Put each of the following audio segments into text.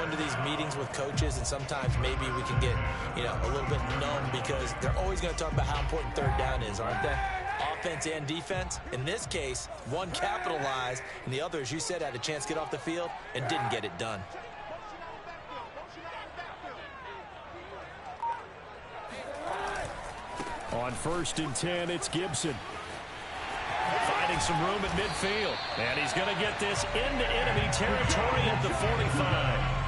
go into these meetings with coaches, and sometimes maybe we can get, a little bit numb because they're always going to talk about how important third down is, aren't they? Offense and defense. In this case, one capitalized, and the other, as you said, had a chance to get off the field and didn't get it done. On 1st and 10, it's Gibson. Finding some room at midfield. And he's going to get this into enemy territory at the 45.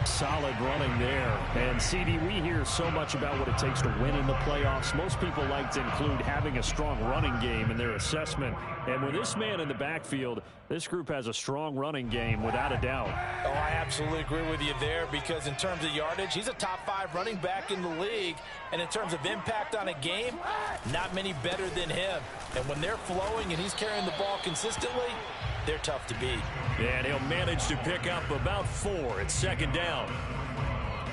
Solid running there. And, CD, we hear so much about what it takes to win in the playoffs. Most people like to include having a strong running game in their assessment. And with this man in the backfield, this group has a strong running game without a doubt. Oh, I absolutely agree with you there because in terms of yardage, he's a top 5 running back in the league. And in terms of impact on a game, not many better than him. And when they're flowing and he's carrying the ball consistently, they're tough to beat. And he'll manage to pick up about 4. It's 2nd down.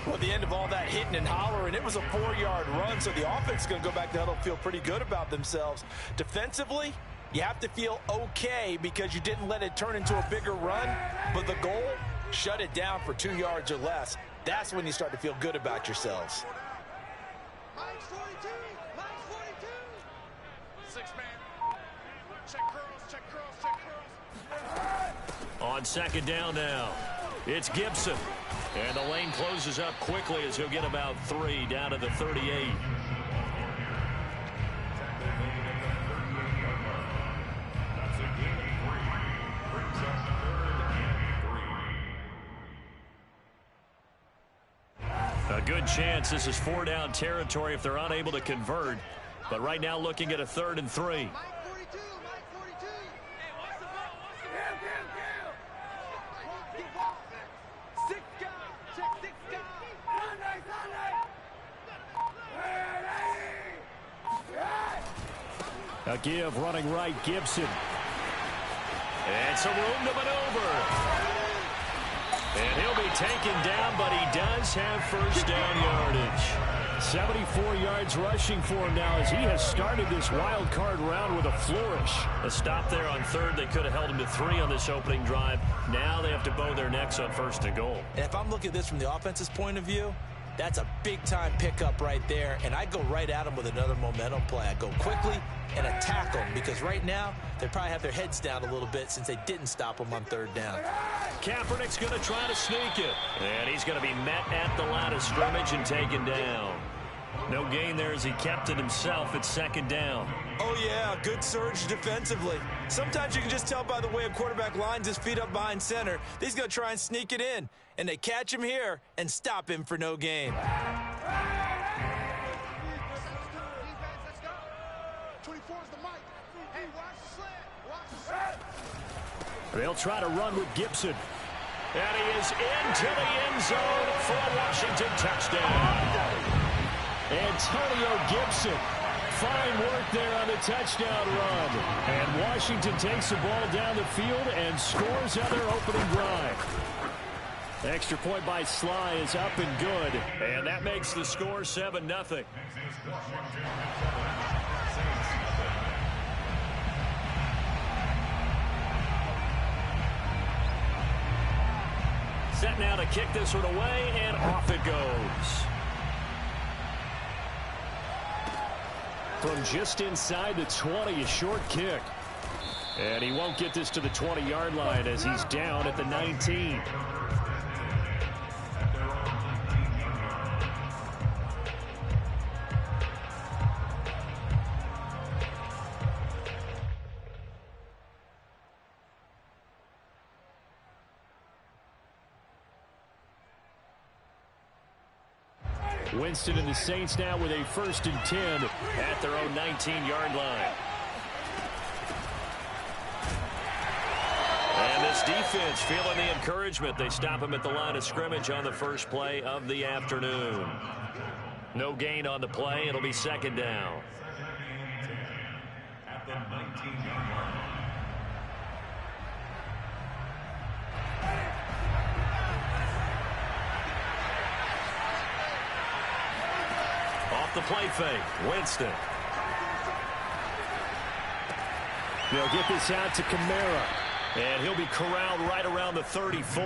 Well, at the end of all that hitting and hollering, it was a 4-yard run, so the offense is going to go back to the huddle, feel pretty good about themselves. Defensively, you have to feel okay because you didn't let it turn into a bigger run, but the goal, shut it down for 2 yards or less. That's when you start to feel good about yourselves. Mike's 42. Mike's 42. 6-man. Check curls, check curls, check curls. On 2nd down now, it's Gibson. And the lane closes up quickly as he'll get about 3 down to the 38. A good chance this is 4-down territory if they're unable to convert. But right now looking at a 3rd and 3. Mike 42. Mike 42. Hey, what's the ball? What's the ball? Six guys. Check 6 guys. A give running right, Gibson. And some room to maneuver. And he'll be taken down, but he does have 1st down yardage. 74 yards rushing for him now as he has started this wild card round with a flourish. A stop there on 3rd. They could have held him to 3 on this opening drive. Now they have to bow their necks on 1st and goal. And if I'm looking at this from the offense's point of view, that's a big-time pickup right there, and I go right at them with another momentum play. I go quickly and attack them because right now they probably have their heads down a little bit since they didn't stop them on 3rd down. Kaepernick's going to try to sneak it. And he's going to be met at the line of scrimmage and taken down. No gain there as he kept it himself at 2nd down. Oh, yeah, good surge defensively. Sometimes you can just tell by the way a quarterback lines his feet up behind center. He's going to try and sneak it in. And they catch him here and stop him for no gain. Let's go. 24's the mic. Hey, watch the slant. Watch the slant. They'll try to run with Gibson. And he is into the end zone for a Washington touchdown. Antonio Gibson. Fine work there on the touchdown run. And Washington takes the ball down the field and scores on their opening drive. Extra point by Sly is up and good. And that makes the score 7-0. Set now to kick this one away, and off it goes. From just inside the 20, a short kick. And he won't get this to the 20-yard line as he's down at the 19. Winston and the Saints now with a 1st and 10 at their own 19-yard line. And this defense feeling the encouragement. They stop him at the line of scrimmage on the first play of the afternoon. No gain on the play. It'll be 2nd down. At the 19-yard line. The play fake. Winston. They'll get this out to Kamara. And he'll be corralled right around the 34.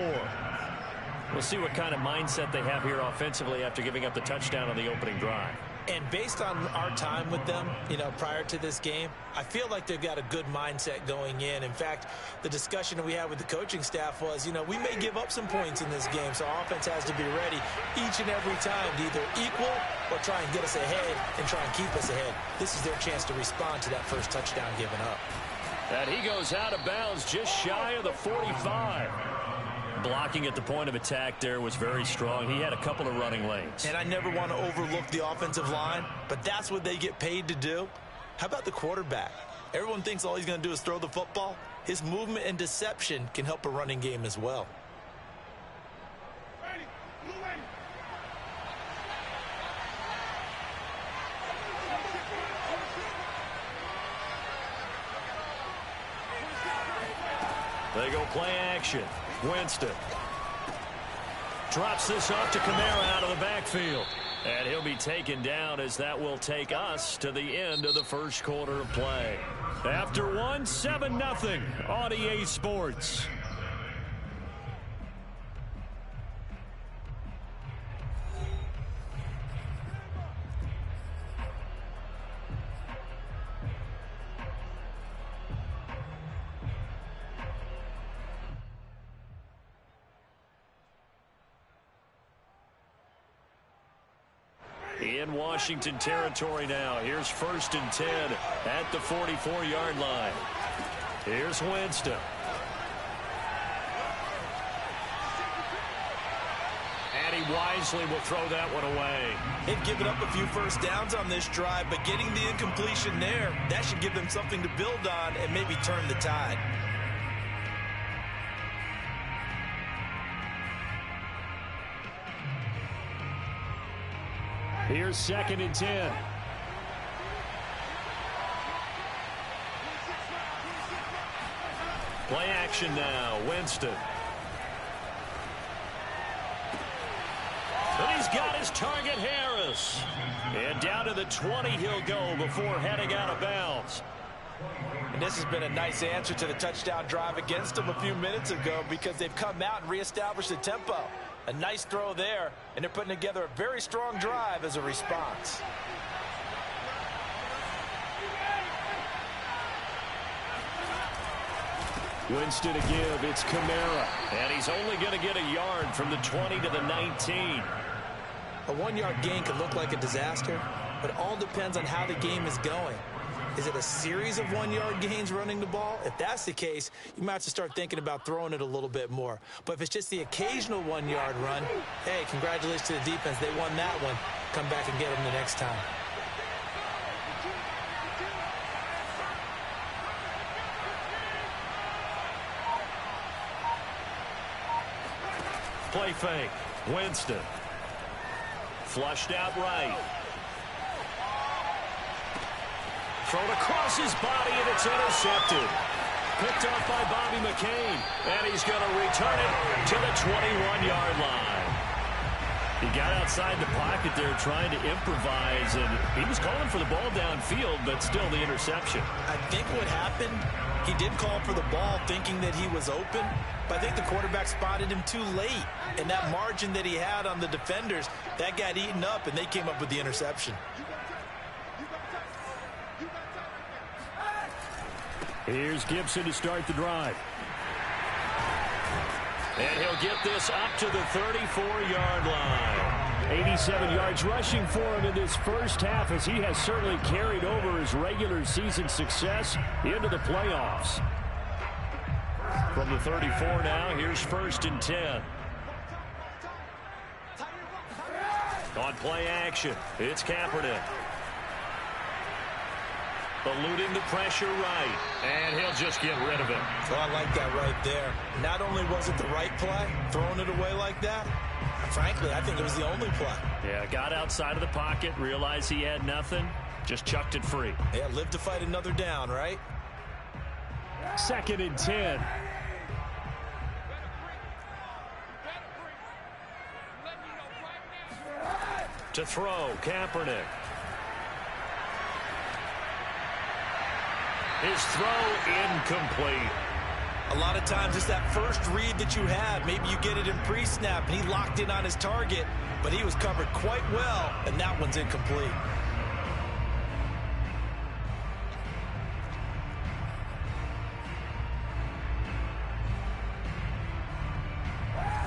We'll see what kind of mindset they have here offensively after giving up the touchdown on the opening drive. And based on our time with them, prior to this game, I feel like they've got a good mindset going in. In fact, the discussion that we had with the coaching staff was, we may give up some points in this game, so our offense has to be ready each and every time to either equal or try and get us ahead and try and keep us ahead. This is their chance to respond to that first touchdown given up. And he goes out of bounds just shy of the 45. Blocking at the point of attack there was very strong. He had a couple of running lanes. And I never want to overlook the offensive line, but that's what they get paid to do. How about the quarterback? Everyone thinks all he's going to do is throw the football. His movement and deception can help a running game as well. They go play action. Winston drops this off to Kamara out of the backfield. And he'll be taken down as that will take us to the end of the first quarter of play. After one, 7-0 on EA Sports. In Washington territory now. Here's 1st and 10 at the 44-yard line. Here's Winston. And he wisely will throw that one away. They've given up a few first downs on this drive, but getting the incompletion there, that should give them something to build on and maybe turn the tide. Here's 2nd and 10. Play action now. Winston. And he's got his target, Harris. And down to the 20 he'll go before heading out of bounds. And this has been a nice answer to the touchdown drive against them a few minutes ago because they've come out and reestablished the tempo. A nice throw there, and they're putting together a very strong drive as a response. Winston to give. It's Kamara. And he's only going to get a yard from the 20 to the 19. A 1-yard gain can look like a disaster, but it all depends on how the game is going. Is it a series of 1-yard gains running the ball? If that's the case, you might have to start thinking about throwing it a little bit more. But if it's just the occasional 1-yard run, hey, congratulations to the defense. They won that one. Come back and get them the next time. Play fake. Winston. Flushed out right. Thrown across his body, and it's intercepted. Picked off by Bobby McCain. And he's going to return it to the 21-yard line. He got outside the pocket there trying to improvise, and he was calling for the ball downfield, but still the interception. I think what happened, he did call for the ball thinking that he was open, but I think the quarterback spotted him too late. And that margin that he had on the defenders, that got eaten up, and they came up with the interception. Here's Gibson to start the drive. And he'll get this up to the 34-yard line. 87 yards rushing for him in this first half as he has certainly carried over his regular season success into the playoffs. From the 34 now, here's 1st and 10. On play action, it's Kaepernick. Eluding the pressure right, and he'll just get rid of it. Oh, I like that right there. Not only was it the right play, throwing it away like that, frankly, I think it was the only play. Yeah, got outside of the pocket, realized he had nothing, just chucked it free. Yeah, live to fight another down, right? 2nd and 10. To throw, Kaepernick. His throw incomplete. A lot of times it's that first read that you have. Maybe you get it in pre-snap, and he locked in on his target, but he was covered quite well, and that one's incomplete.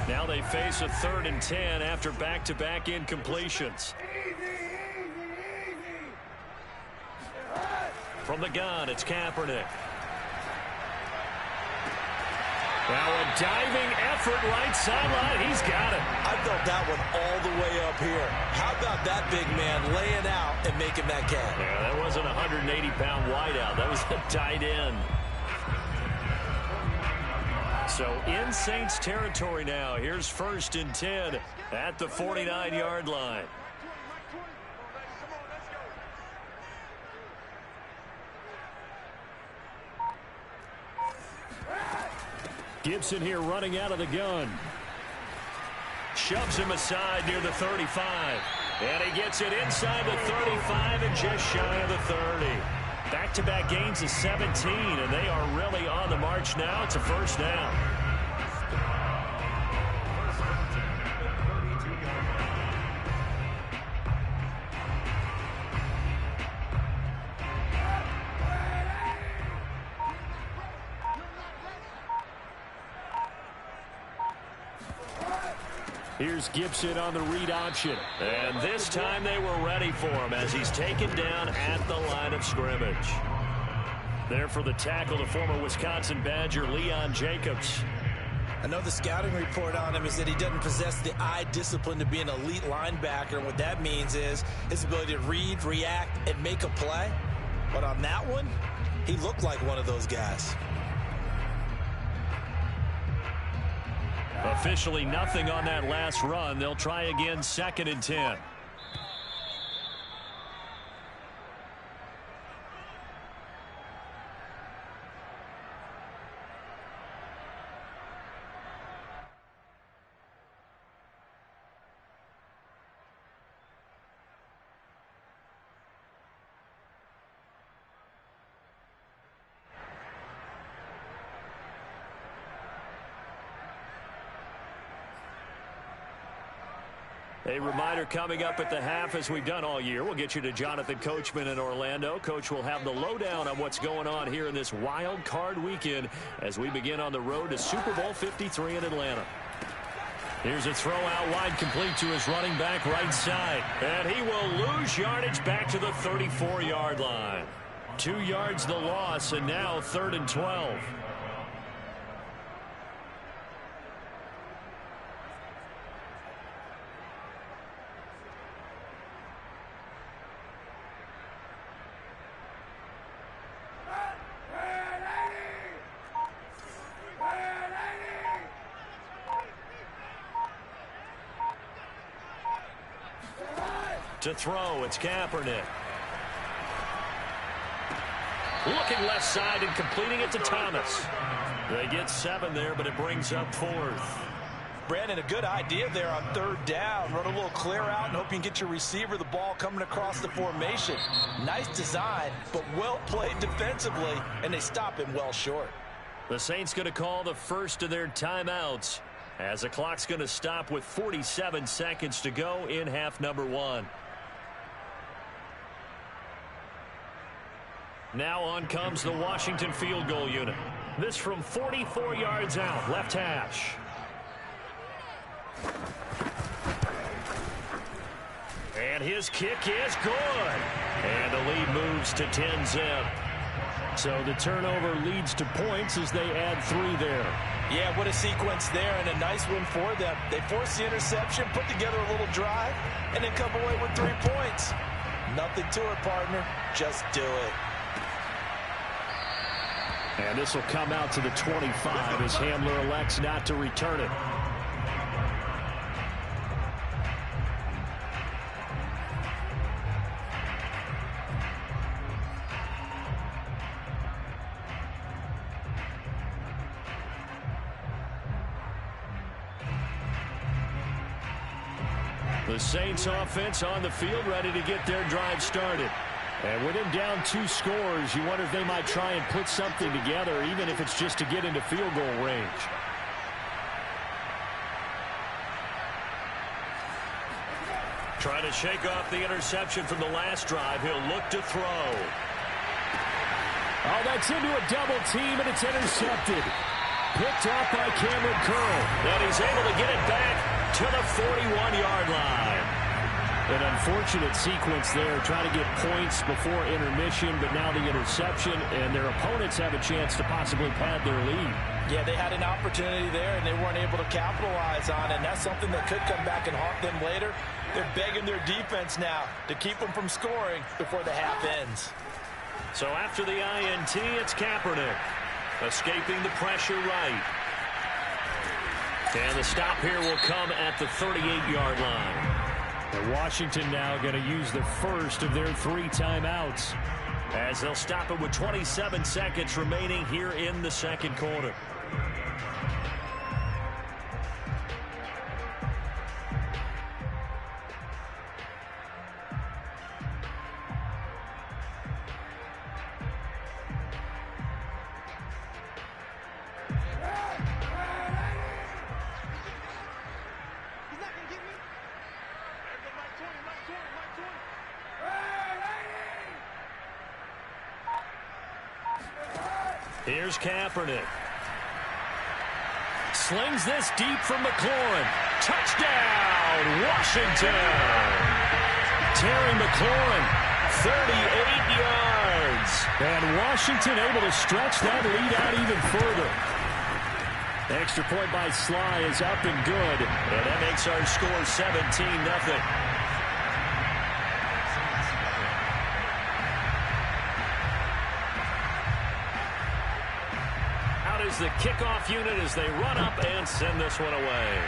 Now they face a 3rd and 10 after back-to-back incompletions. From the gun, it's Kaepernick. Now a diving effort right sideline. He's got it. I felt that one all the way up here. How about that big man laying out and making that catch? Yeah, that wasn't a 180-pound wideout. That was a tight end. So in Saints territory now. Here's 1st and 10 at the 49-yard line. Gibson here running out of the gun. Shoves him aside near the 35. And he gets it inside the 35 and just shy of the 30. Back-to-back gains of 17, and they are really on the march now. It's a 1st down. Here's Gibson on the read option. And this time they were ready for him as he's taken down at the line of scrimmage. There for the tackle, the former Wisconsin Badger, Leon Jacobs. I know the scouting report on him is that he doesn't possess the eye discipline to be an elite linebacker. And what that means is his ability to read, react, and make a play. But on that one, he looked like one of those guys. Officially nothing on that last run. They'll try again, 2nd and 10. A reminder coming up at the half, as we've done all year. We'll get you to Jonathan Coachman in Orlando. Coach will have the lowdown on what's going on here in this wild card weekend as we begin on the road to Super Bowl 53 in Atlanta. Here's a throw out wide, complete to his running back right side. And he will lose yardage back to the 34-yard line. 2 yards the loss, and now 3rd and 12. To throw, it's Kaepernick. Looking left side and completing it to Thomas. They get 7 there, but it brings up 4th. Brandon, a good idea there on 3rd down. Run a little clear out and hope you can get your receiver the ball coming across the formation. Nice design, but well played defensively, and they stop him well short. The Saints going to call the first of their timeouts as the clock's going to stop with 47 seconds to go in half number 1. Now on comes the Washington field goal unit. This from 44 yards out, left hash. And his kick is good. And the lead moves to 10-zip. So the turnover leads to points as they add 3 there. Yeah, what a sequence there, and a nice one for them. They force the interception, put together a little drive, and then come away with 3 points. Nothing to it, partner. Just do it. And this will come out to the 25 as Hamler elects not to return it. The Saints offense on the field, ready to get their drive started. And with him down 2 scores, you wonder if they might try and put something together, even if it's just to get into field goal range. Trying to shake off the interception from the last drive. He'll look to throw. Oh, that's into a double team, and it's intercepted. Picked off by Cameron Curl. And he's able to get it back to the 41-yard line. An unfortunate sequence there, trying to get points before intermission, but now the interception, and their opponents have a chance to possibly pad their lead. Yeah, they had an opportunity there, and they weren't able to capitalize on it, and that's something that could come back and haunt them later. They're begging their defense now to keep them from scoring before the half ends. So after the INT, it's Kaepernick. Escaping the pressure right. And the stop here will come at the 38-yard line. And Washington now going to use the first of their 3 timeouts, as they'll stop it with 27 seconds remaining here in the second quarter. Here's Kaepernick. Slings this deep from McLaurin. Touchdown, Washington! Terry McLaurin, 38 yards. And Washington able to stretch that lead out even further. Extra point by Sly is up and good. And that makes our score 17-0. Is the kickoff unit as they run up and send this one away.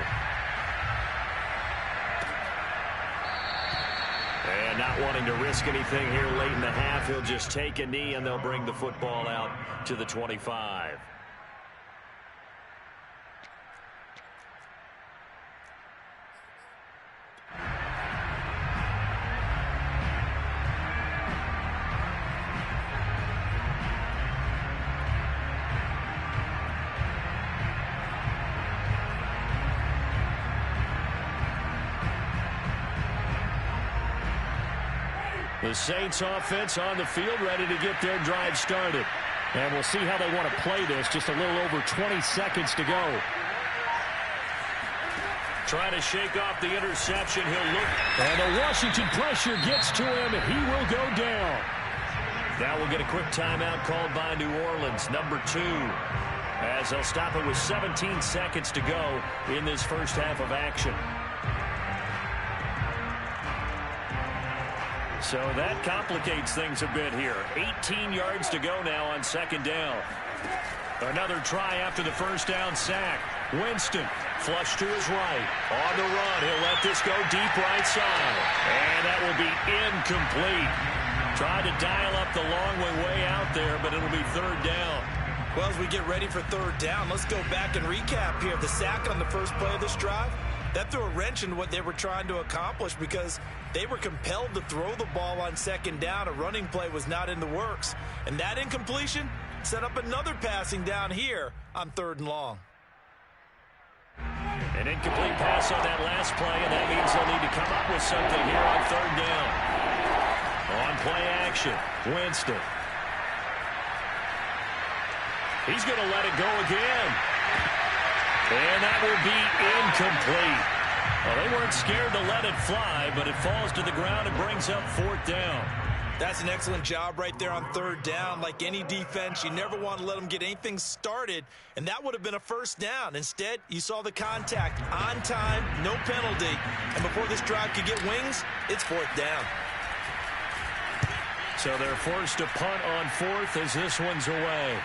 And not wanting to risk anything here late in the half, he'll just take a knee and they'll bring the football out to the 25. The Saints offense on the field, ready to get their drive started. And we'll see how they want to play this. Just a little over 20 seconds to go. Trying to shake off the interception. He'll look. And the Washington pressure gets to him. He will go down. Now we'll get a quick timeout called by New Orleans, number 2. As they'll stop it with 17 seconds to go in this first half of action. So that complicates things a bit here. 18 yards to go now on second down. Another try after the first down sack. Winston, flush to his right. On the run, he'll let this go deep right side. And that will be incomplete. Tried to dial up the long way out there, but it'll be third down. Well, as we get ready for third down, let's go back and recap here. The sack on the first play of this drive, that threw a wrench in what they were trying to accomplish because they were compelled to throw the ball on second down. A running play was not in the works. And that incompletion set up another passing down here on third and long. An incomplete pass on that last play, and that means they'll need to come up with something here on third down. On play action, Winston. He's going to let it go again. And that will be incomplete. Well, they weren't scared to let it fly, but it falls to the ground and brings up fourth down. That's an excellent job right there on third down. Like any defense, you never want to let them get anything started, and that would have been a first down. Instead, you saw the contact on time, no penalty, and before this drive could get wings, it's fourth down. So they're forced to punt on fourth as this one's away.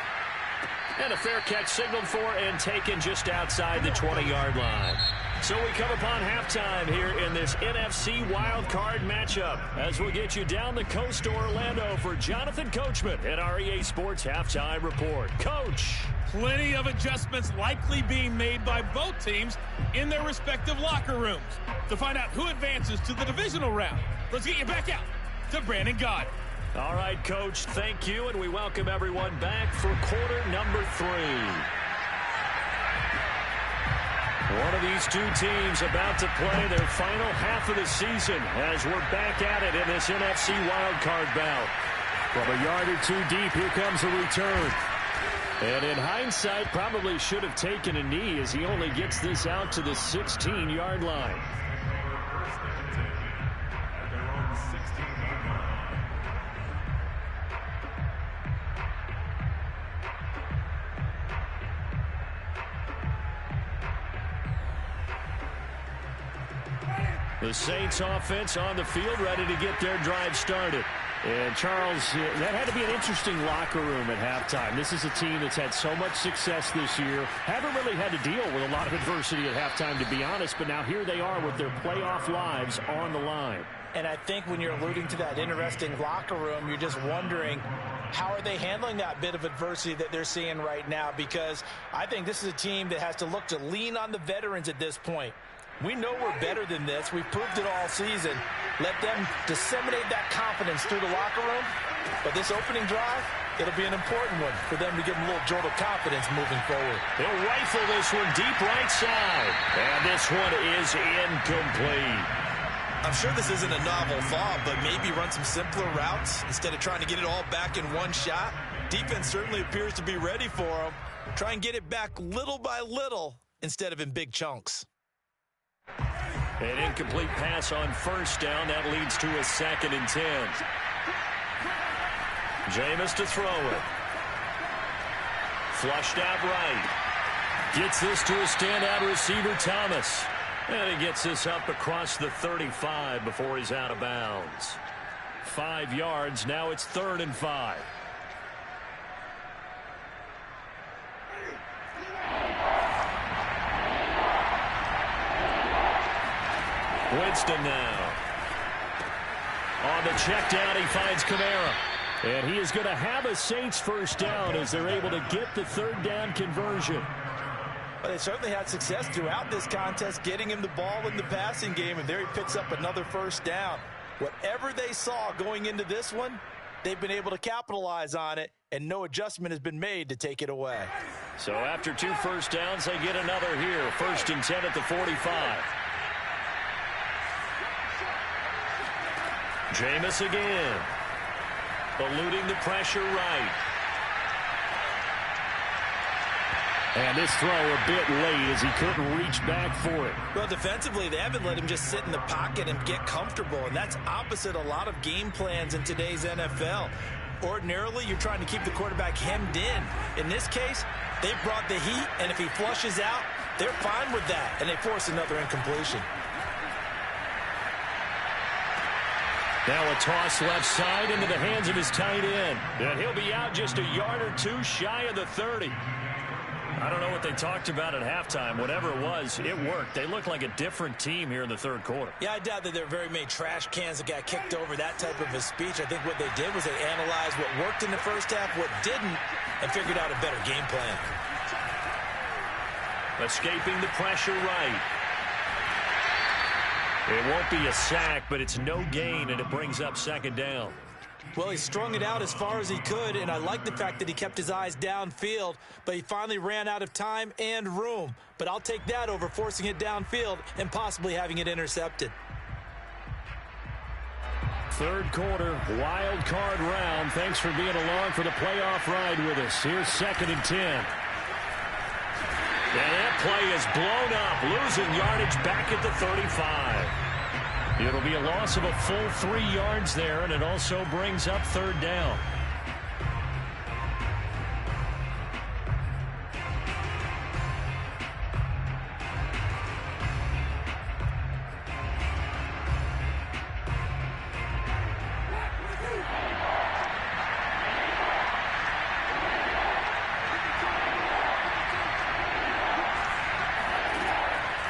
And a fair catch signaled for and taken just outside the 20-yard line. So we come upon halftime here in this NFC wildcard matchup as we get you down the coast to Orlando for Jonathan Coachman at our EA Sports Halftime Report. Coach. Plenty of adjustments likely being made by both teams in their respective locker rooms. To find out who advances to the divisional round, let's get you back out to Brandon Gaudin. All right, Coach, thank you, and we welcome everyone back for quarter number 3. One of these two teams about to play their final half of the season as we're back at it in this NFC wildcard bout. From a yard or two deep, here comes a return. And in hindsight, probably should have taken a knee as he only gets this out to the 16-yard line. The Saints offense on the field, ready to get their drive started. And, Charles, that had to be an interesting locker room at halftime. This is a team that's had so much success this year. Haven't really had to deal with a lot of adversity at halftime, to be honest. But now here they are with their playoff lives on the line. And I think when you're alluding to that interesting locker room, you're just wondering, how are they handling that bit of adversity that they're seeing right now? Because I think this is a team that has to look to lean on the veterans at this point. We know we're better than this. We've proved it all season. Let them disseminate that confidence through the locker room. But this opening drive, it'll be an important one for them to give them a little jolt of confidence moving forward. They'll rifle this one deep right side. And this one is incomplete. I'm sure this isn't a novel thought, but maybe run some simpler routes instead of trying to get it all back in one shot. Defense certainly appears to be ready for them. Try and get it back little by little instead of in big chunks. An incomplete pass on first down. That leads to a 2nd and 10. Jameis to throw it. Flushed out right. Gets this to a standout receiver, Thomas. And he gets this up across the 35 before he's out of bounds. 5 yards. Now it's 3rd and 5. Winston now. On the check down, he finds Kamara. And he is going to have a Saints first down as they're able to get the 3rd down conversion. But they certainly had success throughout this contest, getting him the ball in the passing game, and there he picks up another first down. Whatever they saw going into this one, they've been able to capitalize on it, and no adjustment has been made to take it away. So after 2 first downs, they get another here. 1st and 10 at the 45. Jameis again. Eluding the pressure right. And this throw a bit late as he couldn't reach back for it. Well, defensively, they haven't let him just sit in the pocket and get comfortable, and that's opposite a lot of game plans in today's NFL. Ordinarily, you're trying to keep the quarterback hemmed in. In this case, they brought the heat, and if he flushes out, they're fine with that, and they force another incompletion. Now a toss left side into the hands of his tight end. And he'll be out just a yard or two shy of the 30. I don't know what they talked about at halftime. Whatever it was, it worked. They look like a different team here in the 3rd quarter. Yeah, I doubt that there are very many trash cans that got kicked over, that type of a speech. I think what they did was they analyzed what worked in the first half, what didn't, and figured out a better game plan. Escaping the pressure right. It won't be a sack, but it's no gain, and it brings up 2nd down. Well, he strung it out as far as he could, and I like the fact that he kept his eyes downfield, but he finally ran out of time and room. But I'll take that over forcing it downfield and possibly having it intercepted. 3rd quarter, wild card round. Thanks for being along for the playoff ride with us. Here's 2nd and 10. And that play is blown up, losing yardage back at the 35. It'll be a loss of a full 3 yards there, and it also brings up 3rd down.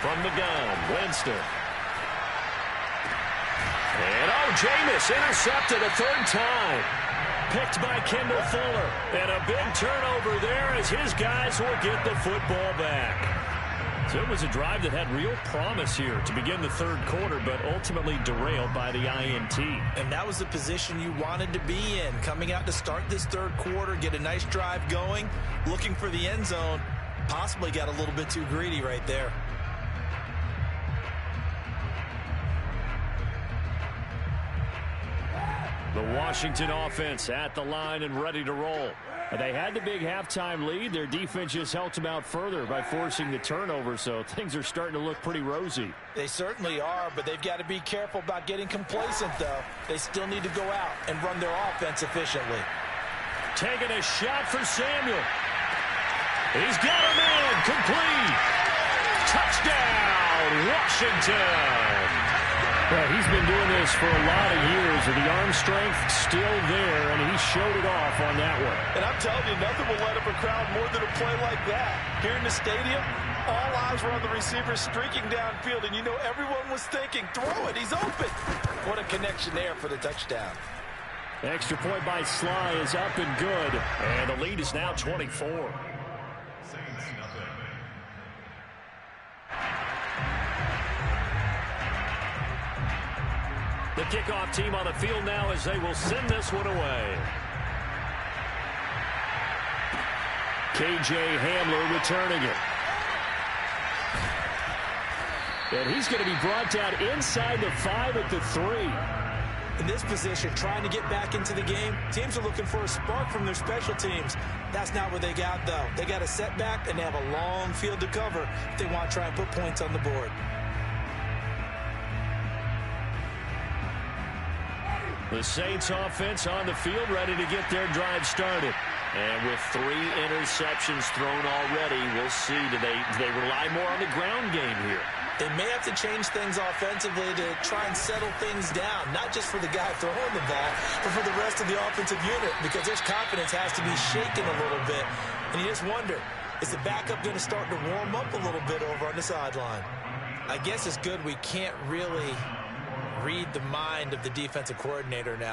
From the gun, Winston. And, Jameis intercepted a 3rd time. Picked by Kendall Fuller. And a big turnover there as his guys will get the football back. So it was a drive that had real promise here to begin the third quarter, but ultimately derailed by the INT. And that was the position you wanted to be in. Coming out to start this third quarter, get a nice drive going, looking for the end zone. Possibly got a little bit too greedy right there. The Washington offense at the line and ready to roll. They had the big halftime lead. Their defense just helped them out further by forcing the turnover, so things are starting to look pretty rosy. They certainly are, but they've got to be careful about getting complacent, though. They still need to go out and run their offense efficiently. Taking a shot for Samuel. He's got a man. Complete. Touchdown, Washington. Well, he's been doing this for a lot of years, and the arm strength still there, and he showed it off on that one. And I'm telling you, nothing will light up a crowd more than a play like that. Here in the stadium, all eyes were on the receiver streaking downfield, and you know everyone was thinking, throw it, he's open. What a connection there for the touchdown. Extra point by Sly is up and good, and the lead is now 24. The kickoff team on the field now as they will send this one away. KJ Hamler returning it. And he's going to be brought down inside the 5 at the 3. In this position, trying to get back into the game, teams are looking for a spark from their special teams. That's not what they got, though. They got a setback, and they have a long field to cover if they want to try and put points on the board. The Saints offense on the field ready to get their drive started. And with 3 interceptions thrown already, we'll see. Do they rely more on the ground game here? They may have to change things offensively to try and settle things down, not just for the guy throwing the ball, but for the rest of the offensive unit, because their confidence has to be shaken a little bit. And you just wonder, is the backup going to start to warm up a little bit over on the sideline? I guess it's good we can't really read the mind of the defensive coordinator now.